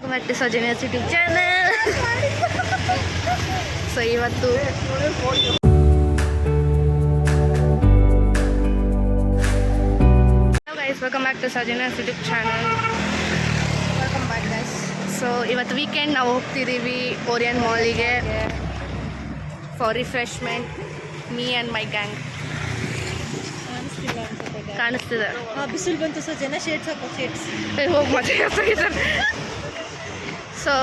Welcome back to Soujanya's YouTube channel. So ಇವತ್ತು guys welcome back to Soujanya's YouTube channel. Welcome back guys. So ಇವತ್ತು weekend ನಾವು ಹೋಗ್ತಿದ್ದೀವಿ Orion ಮಾಲಿಗೆ for refreshment. Me and my gang. ಕಾಣಿಸ್ತಿದೆ. ಬಿಸಿಲು ಬಂತು ಸೊ ಜನ ಶೇಡ್ಸ್ ಹಾಕೋ ಶೇಡ್ಸ್ ಹೋಗಿ ಮಜಾ. ಸೊ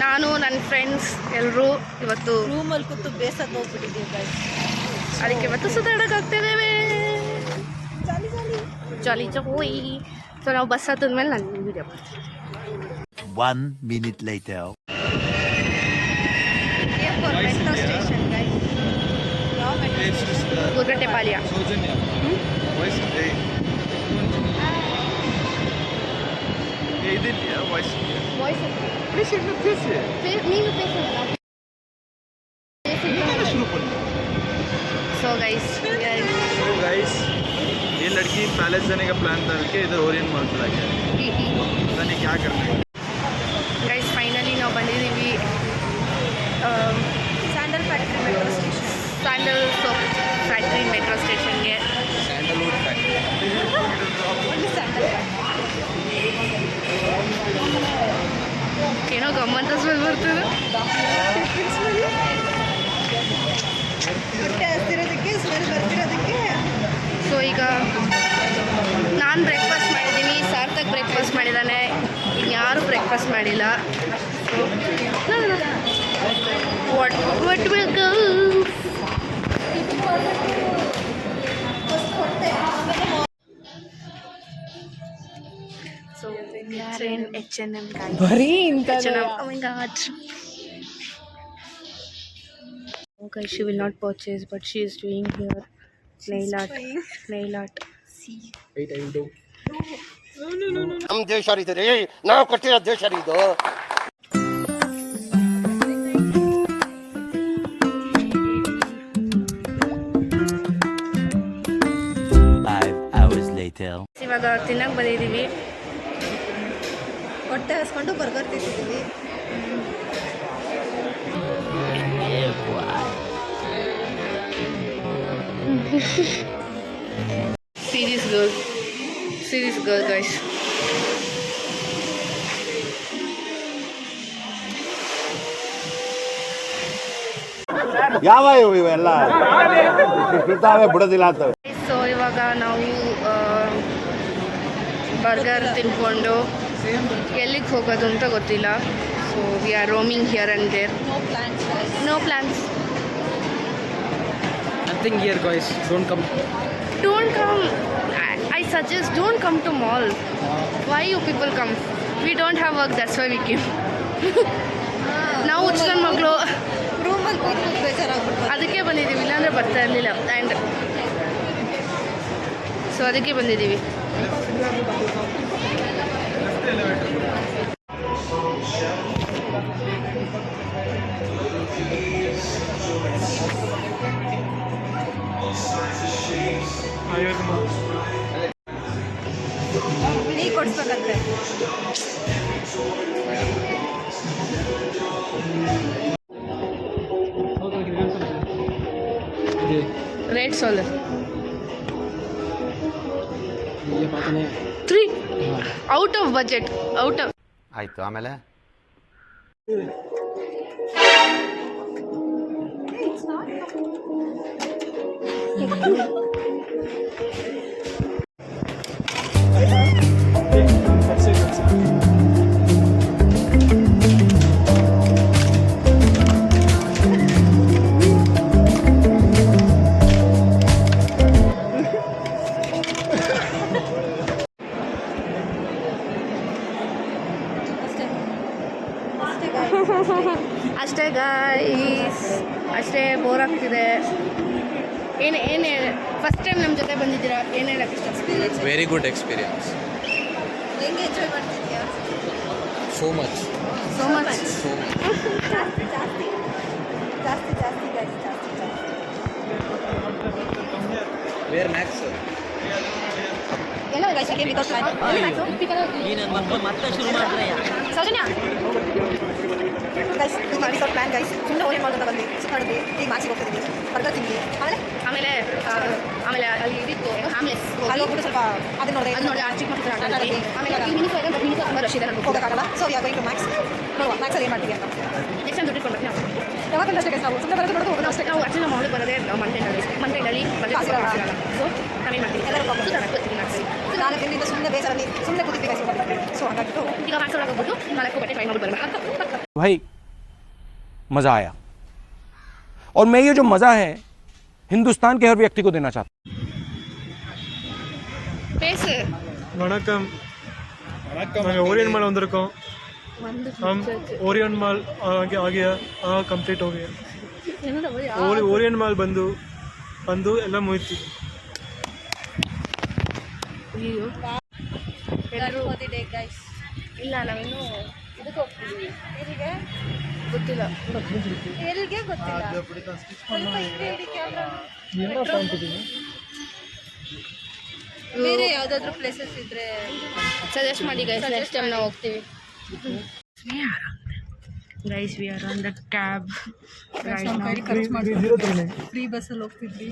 ನಾನು ನನ್ನ ಫ್ರೆಂಡ್ಸ್ ಎಲ್ಲರೂ ಇವತ್ತು ರೂಮಲ್ಲಿ ಕೂತು ಬೇಸತ್ತು ಹೋಗ್ಬಿಟ್ಟಿದ್ದೀವಿ ಗೈಸ್. ಅದಕ್ಕೆ ಇವತ್ತು ಸುತ್ತಾಡಕ್ಕೆ ಹೋಗ್ತಿದ್ದೇವೆ. ಜಾಲಿ ಜಾಲಿ ಜಾಲಿ ಜಾಲಿ. ಸೊ ನಾವು ಬಸ್ ಹತ್ತಿದ್ಮೇಲೆ ನಾನು ವಿಡಿಯೋ ಮಾಡ್ತೀನಿ. 1 minute later. Metro station guys. ಯಾವ ಮೆಟ್ರೋ? ಗುರ್ಗಟ್ಟೆಪಾಳ್ಯ. ನೀವು सो गाइस ये लड़की पैलेस जाने का प्लान करके इधर ओरियन मॉल चला गया. पता नहीं क्या करना है. गाइस फाइनली ನಾವು ಬಂದಿದ್ದೀವಿ sandal factory metro station. Sandal soap factory metro ಸ್ಟೇಷನ್ಗೆ. Sandalwood factory. ಸ್ಯಾಂಡಲ್ ಏನೋ ಗಮ್ಮಂತ ಸ್ಮೆಲ್ ಬರ್ತದೆ. ಹೊಟ್ಟೆ ಹಸ್ತಿರೋದಕ್ಕೆ ಸ್ಮೆಲ್ ಬರ್ತಿರೋದಕ್ಕೆ. ಸೊ ಈಗ ನಾನು ಬ್ರೇಕ್ಫಾಸ್ಟ್ ಮಾಡಿದ್ದೀನಿ, ಸಾರ್ಥಕ್ ಬ್ರೇಕ್ಫಾಸ್ಟ್ ಮಾಡಿದ್ದಾನೆ, ಇನ್ಯಾರೂ ಬ್ರೇಕ್ಫಾಸ್ಟ್ ಮಾಡಿಲ್ಲ. What will go. So we are in H&M guys. ಬರೀ ಇಂತ H&M. Oh my god. Okay, she will not purchase, but she is doing here nail art. ನಮ್ಮ ದೇಶ ರೀ ನಾವು ಕೊಟ್ಟಿರೋ ದೇಶ ಇದು. ಇವಾಗ ತಿನ್ನಕ್ಕೆ ಬಂದಿದ್ದೀವಿ. ಹೊಟ್ಟೆ ಹಸ್ಕೊಂಡು ಬರ್ಗರ್ ತಿಂತಿದ್ದೀವಿ. Serious girl guys. ಯಾವ ಇವೆಲ್ಲ ಬಿಡ್ತಾವೆ ಬಿಡೋದಿಲ್ಲ ಅಂತ. ಸೊ ಇವಾಗ ನಾವು ಬರ್ಗರ್ ತಿನ್ಕೊಂಡು ಎಲ್ಲಿಗೆ ಹೋಗೋದು ಅಂತ ಗೊತ್ತಿಲ್ಲ. So we are roaming here and there. No plans. Nothing here, guys. Don't come. I suggest don't come to mall. Why you people come? We don't have work, that's why we came. ನಾವು ಹುಚ್ಚನ ಮಗಳು ರೂಮಲ್ಲಿ ಕೂತು ಬೇಜಾರಾಗ್ಬಿಟ್ಟು ಅದಕ್ಕೆ ಬಂದಿದ್ದೀವಿ, ಇಲ್ಲಾಂದರೆ ಬರ್ತಾ ಇರಲಿಲ್ಲ. And so ಅದಕ್ಕೆ ಬಂದಿದ್ದೀವಿ. ನೀ ಕೊಡ್ಸ್ಬೇಕಂತೆ. ರೇಟ್ ಸೋಲ್ 3 ಔಟ್ ಆಫ್ ಬಜೆಟ್. ಆಯ್ತು ಆಮೇಲೆ ಅಷ್ಟೇ ಗಾಯ್ಸ್, ಅಷ್ಟೇ ಬೋರ್ ಆಗ್ತಿದೆ. ಏನು ಫಸ್ಟ್ ಟೈಮ್ ನಮ್ಮ ಜೊತೆ ಬಂದಿದ್ದೀರಾ, ಏನು ಹೇಳಕ್ಕೆ ಇಷ್ಟ? Very good experience. ಹೆಂಗೆ ಎಂಜಾಯ್ ಮಾಡ್ತಿದ್ಯಾ? So much. So much. ಜಾಸ್ತಿ ಜಾಸ್ತಿ ಜಾಸ್ತಿ ಜಾಸ್ತಿ ಗೈಸ್, ಜಾಸ್ತಿ ಜಾಸ್ತಿ. Where next? ಎಲ್ಲ ಗೈಸ್, again without plan. ಈ ನನ್ನ ಮಕ್ಕಳು ಮತ್ತೆ ಶುರು ಮಾಡ್ತಾರೆ. ಸೌಜನ್ಯ ಮಾಡಿದ್ವಿ, ಈಗ ಮ್ಯಾಚಿಗೆ ಹೋಗ್ತಿದ್ವಿ, ಬರ್ಗರ್ ತಿಂದ್ವಿ, ಆಮೇಲೆ ಆಮೇಲೆ ಅಲ್ಲಿ ಇದಿತ್ತು ಆಮ್ಲೆಸ್ ಅಲ್ಲಿ ಹೋಗ್ಬಿಟ್ಟು ಸ್ವಲ್ಪ ಅದನ್ನ ನೋಡಿದೆ, ಅದು ನೋಡಿ ಆ ಚಿಕ್ಕ ಮಕ್ಕಳು ಆಟ ಆಡಿದ್ವಿ. ಆಮೇಲೆ ಈ ಮಿನಿಸ್ ತುಂಬ ರಶ್ ಇದೆ ನಾನು ಹೋಗೋಕ್ಕಾಗಲ್ಲ. So we are going to Max. ನೋಡುವ ಮ್ಯಾಕ್ಸಲ್ಲಿ ಏನು ಮಾಡ್ತೀವಿ ಅಂತ. ನೆಕ್ಸ್ಟ್ ಟೈಮ್ ದುಡ್ಡು ಕೊಡ್ಬೇಕು ನಾವು ಯಾವಾಗ ಅಷ್ಟೇ ನಾವು ಸುಮ್ಮನೆ ಬರೋದು ನೋಡೋದು ಹೋಗೋದು ಅಷ್ಟೇ. ನಾವು ಆಕ್ಚುಲಿ ನಮ್ಮ ಮಗಳು ಬರೋದೇ ಮಂಟೇನಲ್ಲಿ ಕಾಸಿರಲ್ಲ. ಸೊ ನಾವೇನು ಮಾಡ್ತೀವಿ ಎಲ್ಲರೂ ಬರ್ತೀವಿ ಮ್ಯಾಕ್ಸಲ್ಲಿ. ನಾನು ತಿಂದಿದ್ದು ಸುಮ್ಮನೆ ಬೇಸರಲ್ಲಿ ಸುಮ್ಮನೆ ಕೂತಿದ್ವಿ ಗೈಸ್. ಸೊ ಹಾಗಾಗಿತ್ತು ಈಗ ಮ್ಯಾಕ್ಸ್ ಒಳಗೆ ಹೋಗ್ಬಿಟ್ಟು 4 ಬಟ್ಟೆ ಫೈನ್ ಮಾಡ್ಬಿಟ್ಟು ಬರೋಣ. भाई मज़ा आया और मैं ये जो मज़ा है हिंदुस्तान के हर व्यक्ति को देना चाहता हूँ. பேசு வணக்கம் நாங்கள் ओरियन माल வந்திருக்கோம். हम ओरियन माल आ गया कंप्लीट हो गया. ओरियन माल ಬಂದು ಎಲ್ಲ ಮುಗಿತು. ಅಯ್ಯೋ ಎಲ್ಲರೂ ಓದಿದೆ ಗೈಸ್. ಇಲ್ಲ ನಾವಿನ್ನೂ ಇದಕ್ಕೆ ಹೋಗ್ತಿದ್ದೀವಿ. ಎಲ್ಲಿಗೆ ಗೊತ್ತಿಲ್ಲ ಎಲ್ಲಿಗೆ ಗೊತ್ತಿಲ್ಲ. ಸ್ವಲ್ಪ ಹಿಂದೆ ಇಡಿ ಕ್ಯಾಮ್ರಾ. ಬೇರೆ ಯಾವುದಾದ್ರೂ ಪ್ಲೇಸಸ್ ಇದ್ರೆ ಸಜೆಸ್ಟ್ ಮಾಡಿ ಗೈಸ್, ನೆಕ್ಸ್ಟ್ ಟೈಮ್ ನಾವು ಹೋಗ್ತೀವಿ. Guys we are on the cab free ಬಸ್ಸಲ್ಲಿ ಹೋಗ್ತಿದ್ವಿ,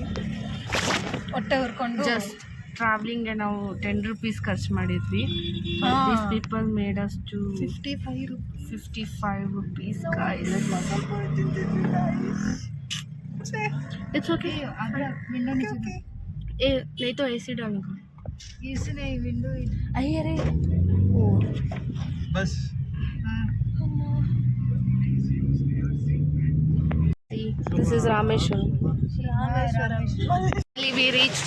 ಹೊಟ್ಟೆ ಹೊರ್ಕೊಂಡು ಜಸ್ಟ್ ಟ್ರಾವೆಲಿಂಗ್ಗೆ ನಾವು 10 rupees ಖರ್ಚು ಮಾಡಿದ್ವಿ. These people made us to 55 rupees guys. It's okay. Window नीचे ए नहीं तो एसी डालूंगा. इसने विंडो अरे बस this is Rameshwaram. We reached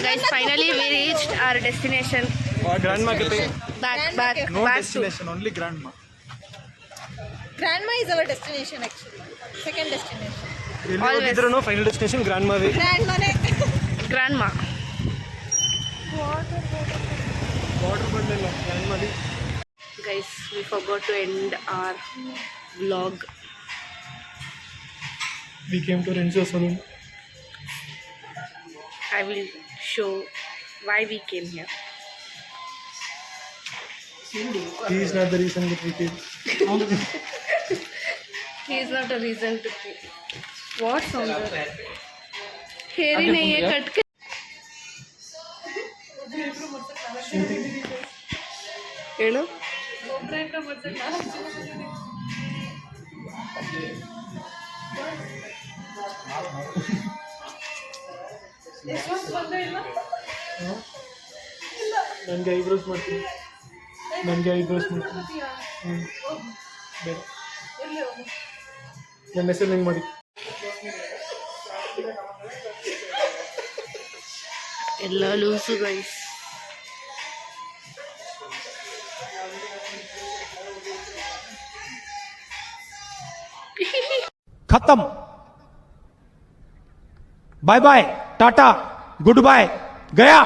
guys, finally we reached our destination. Grand market back no to destination, only grandma. Grandma is our destination actually. Second destination. ಎಲ್ಲಿ ಹೋಗಿದ್ರು ಫೈನಲ್ ಡೆಸ್ಟಿನೇಷನ್ ಗ್ರ್ಯಾಂಡ್ ಮಾವೇ. Grandmaನೇ. grandma. ವಾಟರ್ ಬಂದಿಲ್ಲ ಗ್ರ್ಯಾಂಡ್ ಮಾವಿ. Guys, we forgot to end our vlog. We came to Renzo salon. I will show why we came here. He is not the reason that we came. He is not a reason to keep. What sound is that? Hair ही नहीं है, cut के. ಹೇಳು. ನನಗೆ eyebrows ಮಾಡ್ತೀನಿ. ಬೇಡ ನನ್ನ ಹೆಸರು ಹೆಂಗೆ ಮಾಡಿ. ಎಲ್ಲ ಲೂಸು ಗೈಸ್. खत्म. Bye bye, tata, good bye, गया.